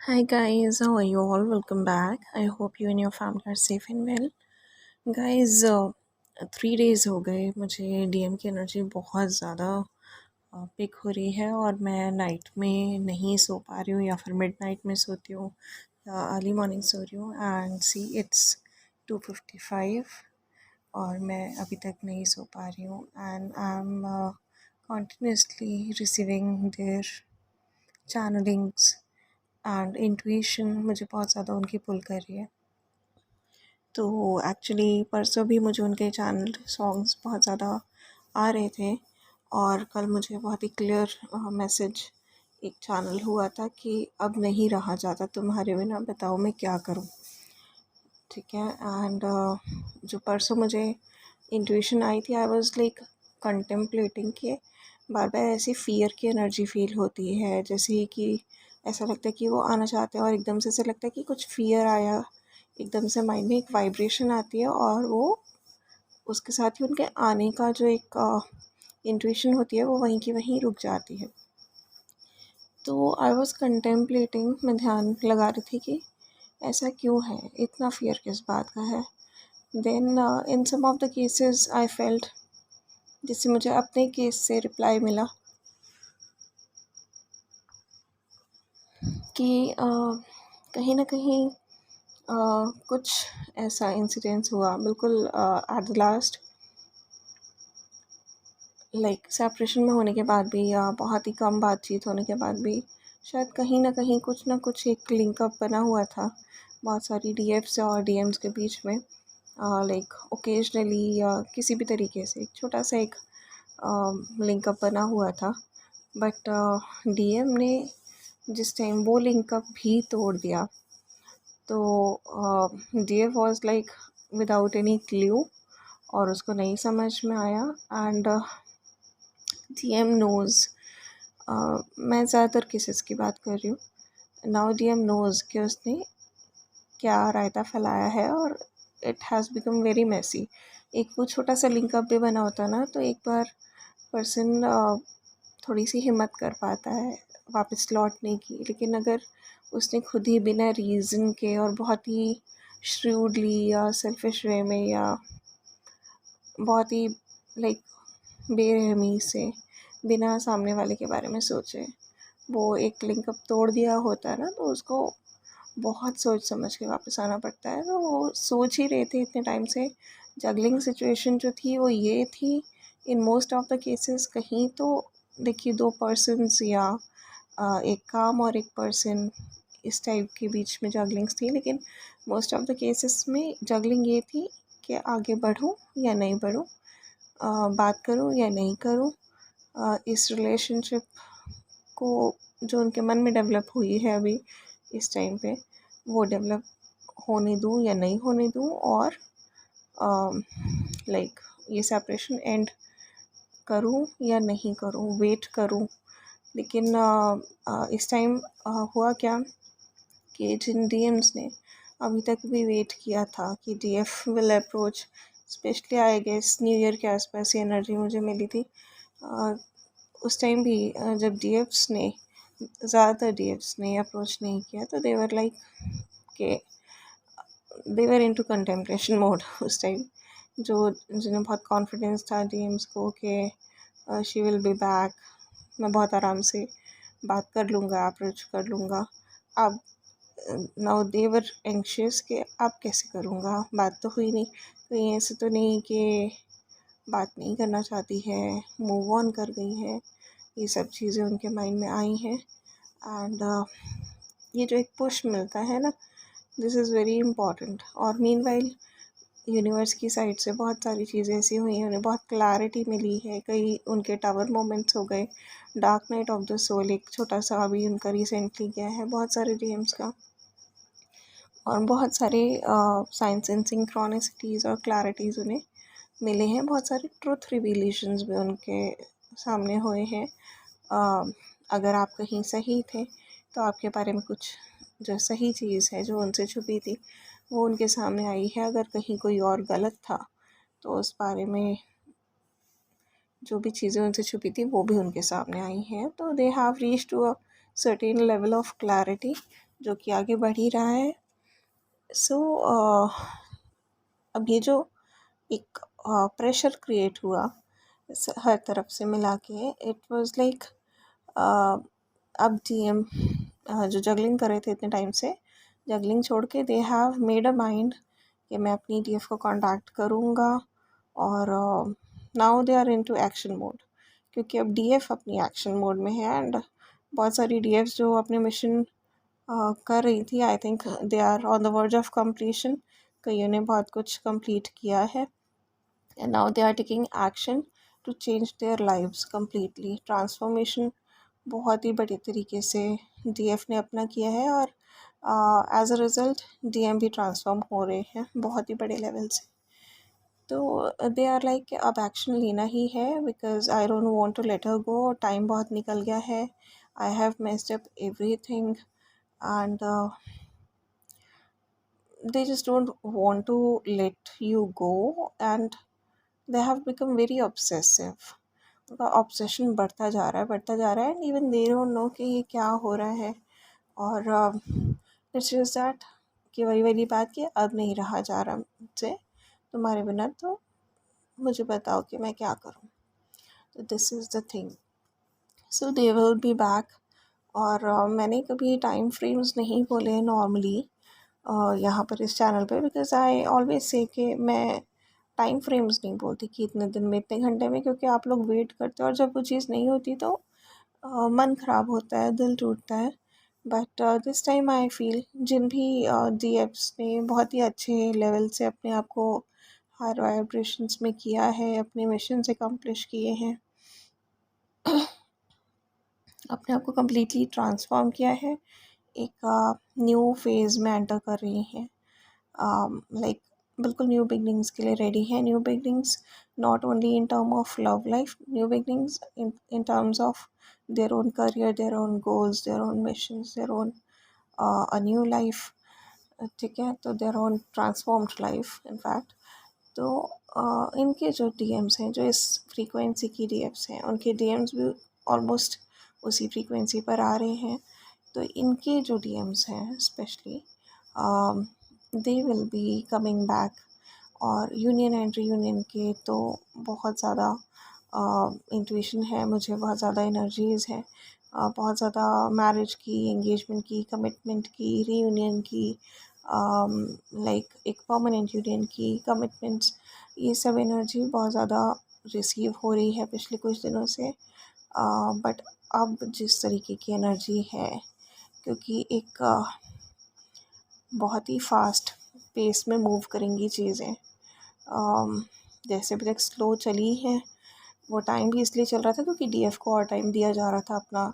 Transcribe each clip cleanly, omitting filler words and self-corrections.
Hi guys, how are you all? Welcome back. I hope you and your family are safe and well. Guys, 3 days हो गए मुझे DM की energy बहुत ज़्यादा pick हो रही है और मैं नाइट में नहीं सो पा रही हूँ या फिर मिड नाइट में सोती हूँ या अर्ली मॉर्निंग सो रही हूँ एंड सी इट्स 2:55 और मैं अभी तक नहीं सो पा रही हूँ and I am continuously receiving their channellings and intuition मुझे बहुत ज़्यादा उनकी पुल कर रही है। तो एक्चुअली परसों भी मुझे उनके चैनल सॉन्ग्स बहुत ज़्यादा आ रहे थे और कल मुझे बहुत ही क्लियर मैसेज एक चैनल हुआ था कि अब नहीं रहा जाता तुम्हारे बिना, बताओ मैं क्या करूं। ठीक है। एंड जो परसों मुझे इंट्यूशन आई थी, आई वाज लाइक कंटेम्पलेटिंग कि बार बार ऐसी फ़ियर की एनर्जी फील होती है, जैसे कि ऐसा लगता है कि वो आना चाहते हैं और एकदम से ऐसा लगता है कि कुछ फ़ियर आया, एकदम से माइंड में एक वाइब्रेशन आती है और वो उसके साथ ही उनके आने का जो एक इंट्यूशन होती है वो वहीं की वहीं रुक जाती है। तो आई वॉज कंटेम्पलेटिंग, मैं ध्यान लगा रही थी कि ऐसा क्यों है, इतना फ़ियर किस बात का है। Then in some of the cases I felt, जिससे मुझे अपने केस से रिप्लाई मिला कि कहीं ना कहीं कुछ ऐसा इंसिडेंस हुआ बिल्कुल at the last, like separation में होने के बाद भी या बहुत ही कम बातचीत होने के बाद भी शायद कहीं ना कुछ एक लिंकअप बना हुआ था बहुत सारी डीएफ्स और डीएम्स के बीच में। लाइक ओकेजनली या किसी भी तरीके से एक छोटा सा एक लिंकअप बना हुआ था, बट डीएम ने जिस टाइम वो लिंकअप भी तोड़ दिया तो DF was like without any clue और उसको नहीं समझ में आया। एंड डीएम नोज़, मैं ज़्यादातर केसेस की बात कर रही हूँ, नाउ डीएम नोज़ कि उसने क्या रायता फैलाया है और it has become very messy. एक वो छोटा सा लिंकअप भी बना होता ना तो एक बार पर्सन थोड़ी सी हिम्मत कर पाता है वापस लौटने की, लेकिन अगर उसने खुद ही बिना रीज़न के और बहुत ही श्रूडली या सेल्फिश वे में या बहुत ही लाइक बेरहमी से बिना सामने वाले के बारे में सोचे वो एक लिंकअप तोड़ दिया होता है ना, तो उसको बहुत सोच समझ के वापस आना पड़ता है। तो वो सोच ही रहे थे इतने टाइम से। जगलिंग सिचुएशन जो थी वो ये थी in most of the cases, कहीं तो देखिए दो पर्सन्स या एक काम और एक पर्सन, इस टाइप के बीच में जगलिंग्स थी, लेकिन मोस्ट ऑफ द केसेस में जगलिंग ये थी कि आगे बढ़ूं या नहीं बढ़ूं, बात करूं या नहीं करूं, इस रिलेशनशिप को जो उनके मन में डेवलप हुई है अभी इस टाइम पे वो डेवलप होने दूं या नहीं होने दूं, और लाइक ये सेपरेशन एंड करूं या नहीं करूं, वेट करूं। लेकिन इस टाइम हुआ क्या कि जिन डीएम्स ने अभी तक भी वेट किया था कि DF will approach, specially I guess new year के आसपास ये एनर्जी मुझे मिली थी। उस टाइम भी जब डीएफ्स ने ज़्यादातर डीएफ्स ने अप्रोच नहीं किया तो देवर लाइक के देवर इनटू कंटेम्पलेशन मोड उस टाइम। जो जिन्हें बहुत कॉन्फिडेंस था डीएम्स को कि शी विल बी बैक, मैं बहुत आराम से बात कर लूँगा, अप्रोच कर लूँगा। अब नाउ देवर एंशियस कि अब कैसे करूँगा, बात तो हुई नहीं, कहीं ऐसे तो नहीं कि बात नहीं करना चाहती है, मूव ऑन कर गई है। ये सब चीज़ें उनके माइंड में आई हैं। एंड ये जो एक पुश मिलता है ना, दिस इज़ वेरी इम्पॉर्टेंट। और मीनवाइल यूनिवर्स की साइड से बहुत सारी चीज़ें ऐसी हुई हैं, उन्हें बहुत क्लैरिटी मिली है, कई उनके टावर मोमेंट्स हो गए, dark night of the soul एक छोटा सा अभी उनका रिसेंटली गया है, बहुत सारे डीएम्स का, और बहुत सारे साइंस एंड सिंक्रोनिसिटीज़ और क्लैरिटीज़ उन्हें मिले हैं, बहुत सारे ट्रुथ रिवीलेशंस भी उनके सामने हुए हैं। अगर आप कहीं सही थे तो आपके बारे में कुछ जो सही चीज़ है जो उनसे छुपी थी वो उनके सामने आई है, अगर कहीं कोई और गलत था तो उस बारे में जो भी चीज़ें उनसे छुपी थी वो भी उनके सामने आई हैं। तो they have reach to a certain level of clarity जो कि आगे बढ़ ही रहा है। सो अब ये जो एक प्रेशर क्रिएट हुआ हर तरफ से मिला के, इट वाज लाइक अब डीएम जो जगलिंग कर रहे थे इतने टाइम से, जगलिंग छोड़ के they have made a mind कि मैं अपनी डीएफ को कांटेक्ट करूँगा। और now they are into action mode, क्योंकि अब डीएफ अपनी एक्शन मोड में है। एंड बहुत सारी डीएफ जो अपने मिशन कर रही थी, I think they are on the verge of completion. कईयों ने बहुत कुछ कंप्लीट किया है and now they are taking action to change their lives completely. Transformation बहुत ही बड़े तरीके से डीएफ ने अपना किया है और एज अ रिज़ल्ट डीएम भी ट्रांसफॉर्म हो रहे हैं बहुत ही बड़े लेवल से। तो दे आर लाइक अब एक्शन लेना ही है, because I don't want to let her go. Time बहुत निकल गया है, I have messed up everything and they just don't want to let you go, and they have become very obsessive. उनका obsession बढ़ता जा रहा है and even they don't know कि ये क्या हो रहा है। और इट्स जस्ट दैट कि वही वाली बात कि अब नहीं रहा जा रहा मुझसे तुम्हारे बिना, तो मुझे बताओ कि मैं क्या करूँ। तो this is the thing. So they will be back. और मैंने कभी टाइम फ्रेम्स नहीं बोले नॉर्मली यहाँ पर इस चैनल पे, बिकॉज आई ऑलवेज से कि मैं टाइम फ्रेम्स नहीं बोलती कि इतने दिन में इतने घंटे में, क्योंकि आप लोग वेट करते हो और जब वो चीज़ नहीं होती तो मन ख़राब होता है, दिल टूटता है। But this time I feel जिन भी डीएफ्स ने बहुत ही अच्छे लेवल से अपने आप को हायर वाइब्रेशंस में किया है, अपने मिशन से अकम्प्लिश किए हैं, अपने आप को कम्प्लीटली ट्रांसफॉर्म किया है, एक न्यू फेज़ में एंटर कर रही हैं। लाइक बिल्कुल न्यू बिगनिंग्स के लिए रेडी है। New beginnings not only in term of love life, new beginnings in terms of their own career, their own goals, their own missions, their own a new life. ठीक है, तो their own transformed life in fact. तो इनके जो DMs हैं, जो इस frequency की डीएम्स हैं, उनके डीएम्स भी ऑलमोस्ट उसी फ्रीक्वेंसी पर आ रहे हैं। तो इनके जो डीएम्स हैं specially they will be coming back. और यूनियन एंड रीयूनियन के तो बहुत ज़्यादा इंट्यूशन है मुझे, बहुत ज़्यादा एनर्जीज़ हैं, बहुत ज़्यादा मैरिज की, एंगेजमेंट की, कमिटमेंट की, रीयूनियन की, लाइक एक परमानेंट यूनियन की, कमिटमेंट्स, ये सब एनर्जी बहुत ज़्यादा रिसीव हो रही है पिछले कुछ दिनों से। बट अब जिस तरीके की एनर्जी है, क्योंकि एक बहुत ही फास्ट पेस में मूव करेंगी चीज़ें, जैसे अभी तक स्लो चली हैं, वो टाइम भी इसलिए चल रहा था क्योंकि डीएफ को और टाइम दिया जा रहा था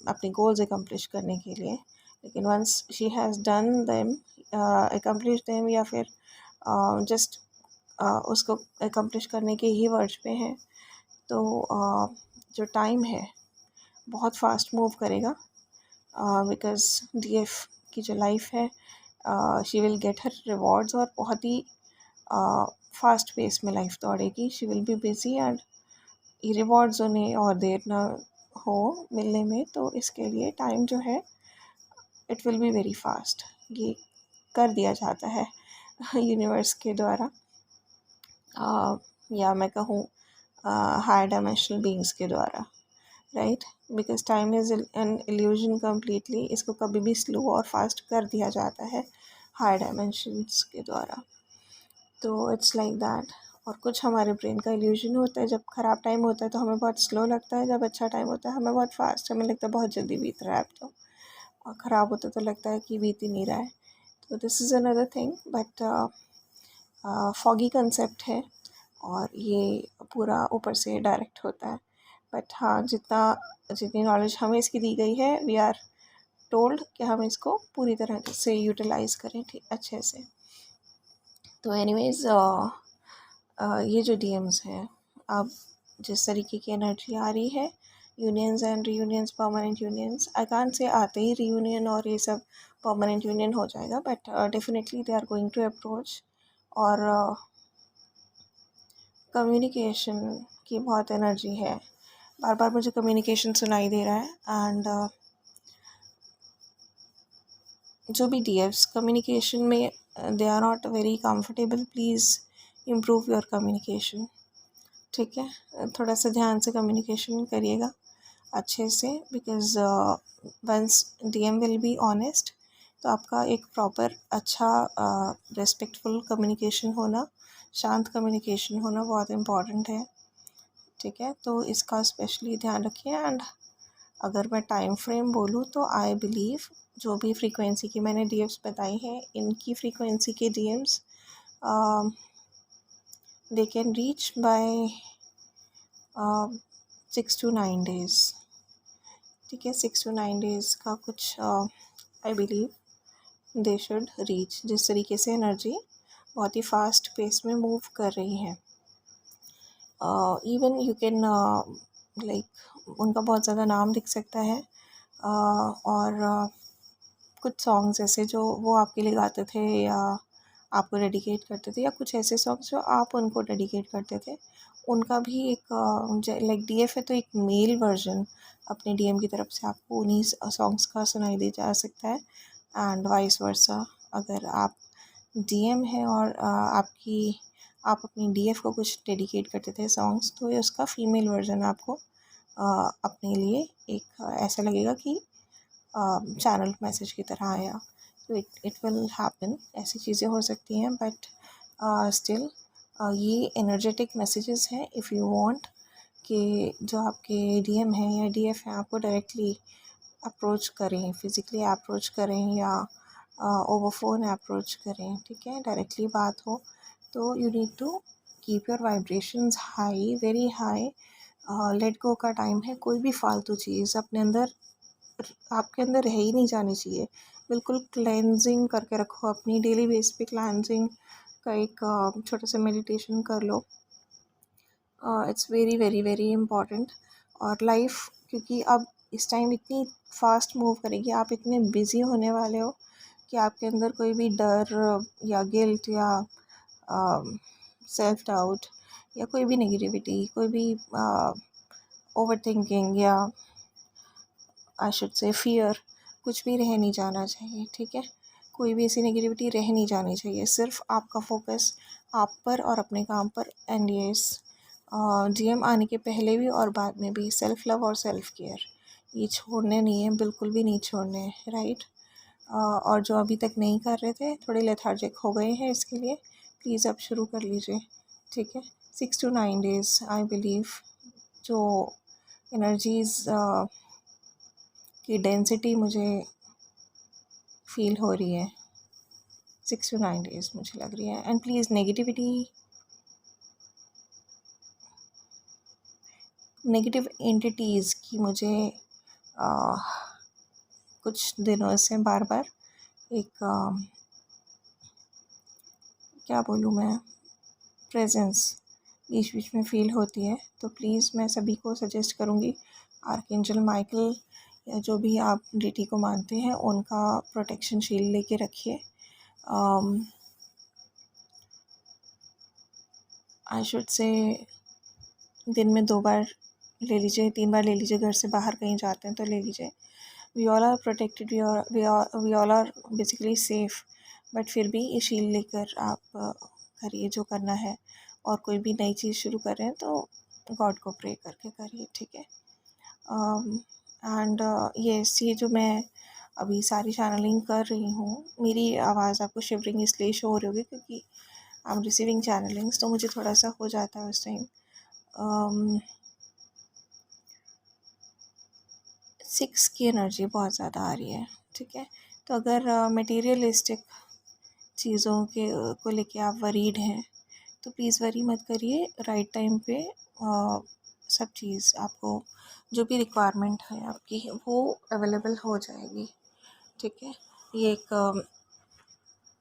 अपने गोल्स एकम्प्लिश करने के लिए। लेकिन once she has done them, accomplish them, या फिर जस्ट उसको एकम्प्लिश करने के ही वर्ज पे हैं, तो जो टाइम है बहुत फास्ट मूव करेगा, बिकॉज डीएफ की जो लाइफ है, she will get her rewards, और बहुत ही फास्ट पेस में लाइफ दौड़ेगी। She will be busy and rewards उन्हें और देर ना हो मिलने में, तो इसके लिए टाइम जो है it will be very fast. ये कर दिया जाता है यूनिवर्स के द्वारा, या मैं कहूँ हायर डायमेंशनल बीइंग्स के द्वारा, right. Because time is an illusion completely, इसको कभी भी स्लो और फास्ट कर दिया जाता है हायर डायमेंशंस के द्वारा। तो इट्स लाइक दैट। और कुछ हमारे ब्रेन का इल्यूजन होता है, जब ख़राब टाइम होता है तो हमें बहुत स्लो लगता है, जब अच्छा टाइम होता है हमें बहुत फास्ट, हमें लगता है बहुत जल्दी बीत रहा है अब तो, और ख़राब होता तो लगता है कि बीत ही नहीं रहा है। तो this is another thing, but foggy concept है और ये पूरा ऊपर से डायरेक्ट होता है। बट हाँ, जितनी नॉलेज हमें इसकी दी गई है, वी आर टोल्ड कि हम इसको पूरी तरह से यूटिलाइज़ करें ठीक अच्छे से। तो एनीवेज़ ये जो डीएम्स हैं, अब जिस तरीके की एनर्जी आ रही है, unions and reunions, permanent unions, I can't say आते ही रीयूनियन और ये सब परमानेंट यूनियन हो जाएगा, but definitely they are going to approach. और कम्युनिकेशन की बहुत एनर्जी है, बार बार मुझे कम्युनिकेशन सुनाई दे रहा है। एंड जो भी DFs कम्युनिकेशन में they are not very comfortable, please improve your communication, ठीक है। थोड़ा सा ध्यान से कम्युनिकेशन करिएगा अच्छे से, because once DM will be honest, तो आपका एक प्रॉपर अच्छा रिस्पेक्टफुल कम्युनिकेशन होना, शांत कम्युनिकेशन होना बहुत इम्पॉर्टेंट है, ठीक है। तो इसका स्पेशली ध्यान रखिए। एंड अगर मैं टाइम फ्रेम बोलूँ तो आई बिलीव जो भी फ्रीक्वेंसी की मैंने DMs बताई हैं, इनकी फ्रीक्वेंसी के DMs they can reach by 6 to 9 days, ठीक है। 6 to 9 days का कुछ I believe they should reach, जिस तरीके से एनर्जी बहुत ही फास्ट पेस में मूव कर रही है। इवन यू कैन लाइक उनका बहुत ज़्यादा नाम दिख सकता है, और कुछ सॉन्ग्स ऐसे जो वो आपके लिए गाते थे या आपको डेडिकेट करते थे, या कुछ ऐसे सॉन्ग्स जो आप उनको डेडिकेट करते थे, उनका भी एक लाइक DF है तो एक मेल वर्जन अपने DM की तरफ से आपको उन्हीं सॉन्ग्स का सुनाई दे जा सकता है। एंड वाइस वर्सा, अगर आप DM है और आप अपनी DF को कुछ डेडिकेट करते थे सॉन्ग्स, तो ये उसका फीमेल वर्जन आपको अपने लिए एक ऐसा लगेगा कि चैनल मैसेज की तरह आया। तो इट विल हैपन, ऐसी चीज़ें हो सकती हैं, बट स्टिल ये एनर्जेटिक मैसेजेस हैं। इफ़ यू वांट कि जो आपके DM हैं या DF हैं आपको डायरेक्टली अप्रोच करें, फिज़िकली अप्रोच करें या ओवर फोन अप्रोच करें, ठीक है, डायरेक्टली बात हो, तो you need to keep your vibrations high, very high. Let go का टाइम है। कोई भी फालतू चीज़ अपने अंदर आपके अंदर रह ही नहीं जानी चाहिए। बिल्कुल क्लेंजिंग करके रखो अपनी, डेली बेस पे क्लेंजिंग का एक छोटा सा मेडिटेशन कर लो। It's very very very important. और लाइफ क्योंकि अब इस टाइम इतनी फास्ट मूव करेगी, आप इतने बिज़ी होने वाले हो कि आपके अंदर कोई भी डर या गिल्ट या सेल्फ डाउट या कोई भी नेगेटिविटी, कोई भी ओवर थिंकिंग या आई शुड से फियर, कुछ भी रह नहीं जाना चाहिए, ठीक है। कोई भी ऐसी नेगेटिविटी रह नहीं जानी चाहिए। सिर्फ आपका फोकस आप पर और अपने काम पर। एंड यस, DM आने के पहले भी और बाद में भी सेल्फ लव और सेल्फ केयर ये छोड़ने नहीं है, बिल्कुल भी नहीं छोड़ने हैं, राइट। और जो अभी तक नहीं कर रहे थे, थोड़े लेथार्जिक हो गए हैं, इसके लिए प्लीज़ अब शुरू कर लीजिए, ठीक है। 6 to 9 days आई बिलीव जो एनर्जीज़ की डेंसिटी मुझे फील हो रही है, 6 to 9 days मुझे लग रही है। एंड प्लीज़ नेगेटिव एंटिटीज़ की मुझे कुछ दिनों से बार बार एक क्या बोलूँ मैं, प्रेजेंस बीच बीच में फ़ील होती है। तो प्लीज़ मैं सभी को सजेस्ट करूँगी, आर्कएंजल माइकल या जो भी आप डिटी को मानते हैं उनका प्रोटेक्शन शील्ड लेके रखिए। आई शुड से दिन में 2 बार ले लीजिए, 3 बार ले लीजिए, घर से बाहर कहीं जाते हैं तो ले लीजिए। We all are protected, we all are basically safe, but फिर भी ये शील्ड लेकर आप करिए जो करना है। और कोई भी नई चीज़ शुरू कर रहे हैं तो गॉड को प्रे करके करिए, ठीक है। एंड ये जो मैं अभी सारी चैनलिंग कर रही हूँ, मेरी आवाज़ आपको शिवरिंग इसलिए शो हो रही होगी क्योंकि आई एम रिसीविंग चैनलिंग्स, तो मुझे थोड़ा सा हो जाता है उस टाइम। 6 की एनर्जी बहुत ज़्यादा आ रही है, ठीक है। तो अगर मटेरियलिस्टिक चीज़ों के को लेके आप वरीड हैं तो प्लीज़ वरी मत करिए। राइट टाइम पे सब चीज़ आपको जो भी रिक्वायरमेंट है आपकी वो अवेलेबल हो जाएगी, ठीक है। ये एक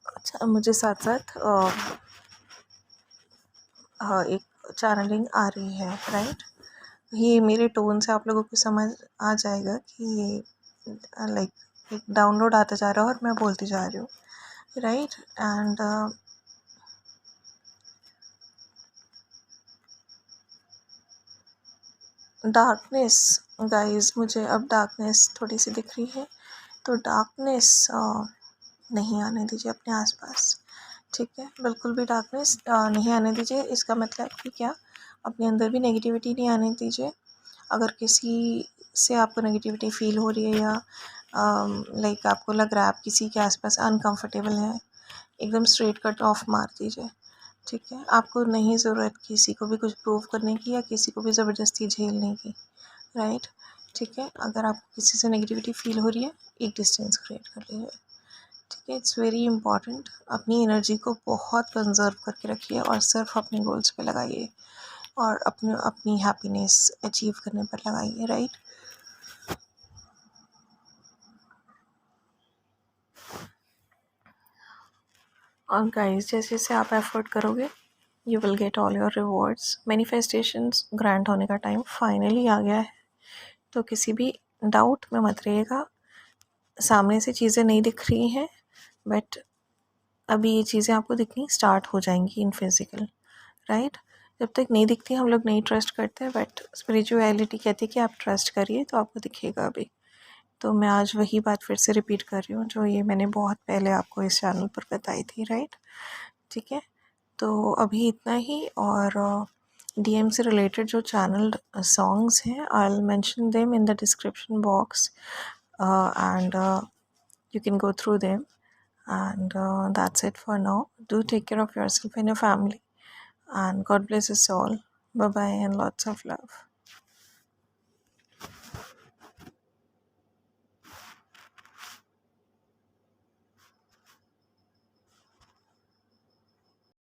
अच्छा मुझे साथ साथ एक चैनलिंग आ रही है, राइट। ये मेरे टोन से आप लोगों को समझ आ जाएगा कि ये लाइक एक डाउनलोड आता जा रहा है और मैं बोलती जा रही हूँ, राइट। एंड डार्कनेस गाइस, मुझे अब डार्कनेस थोड़ी सी दिख रही है। तो डार्कनेस नहीं आने दीजिए अपने आसपास, ठीक है। बिल्कुल भी डार्कनेस नहीं आने दीजिए। इसका मतलब कि क्या, अपने अंदर भी नेगेटिविटी नहीं आने दीजिए। अगर किसी से आपको नेगेटिविटी फील हो रही है या लाइक आपको लग रहा है आप किसी के आसपास अनकंफर्टेबल हैं, एकदम स्ट्रेट कट ऑफ मार दीजिए, ठीक है। आपको नहीं ज़रूरत किसी को भी कुछ प्रूव करने की या किसी को भी ज़बरदस्ती झेलने की, राइट, ठीक है। अगर आपको किसी से नेगेटिविटी फील हो रही है, एक डिस्टेंस क्रिएट कर लीजिए, ठीक है। It's very important. अपनी एनर्जी को बहुत कंजर्व करके रखिए और सिर्फ अपने गोल्स पे लगाइए और अपने अपनी हैप्पीनेस अचीव करने पर लगाइए, राइट। और गाइस, जैसे जैसे आप एफर्ट करोगे you will get all your rewards. Manifestations grant होने का टाइम फाइनली आ गया है, तो किसी भी डाउट में मत रहिएगा। सामने से चीज़ें नहीं दिख रही हैं, बट अभी ये चीज़ें आपको दिखनी स्टार्ट हो जाएंगी इन फिज़िकल, राइट। जब तक नहीं दिखती हम लोग नहीं ट्रस्ट करते, बट स्पिरिचुअलिटी कहती है कि आप ट्रस्ट करिए तो आपको दिखेगा अभी। तो मैं आज वही बात फिर से रिपीट कर रही हूँ जो ये मैंने बहुत पहले आपको इस चैनल पर बताई थी, राइट, ठीक है। तो अभी इतना ही। और डीएम से रिलेटेड जो चैनल सॉन्ग्स हैं, I will mention them in the description box and you can go through them. And that's it for now. Do take care of yourself and your family, and God bless us all. Bye bye and lots of love.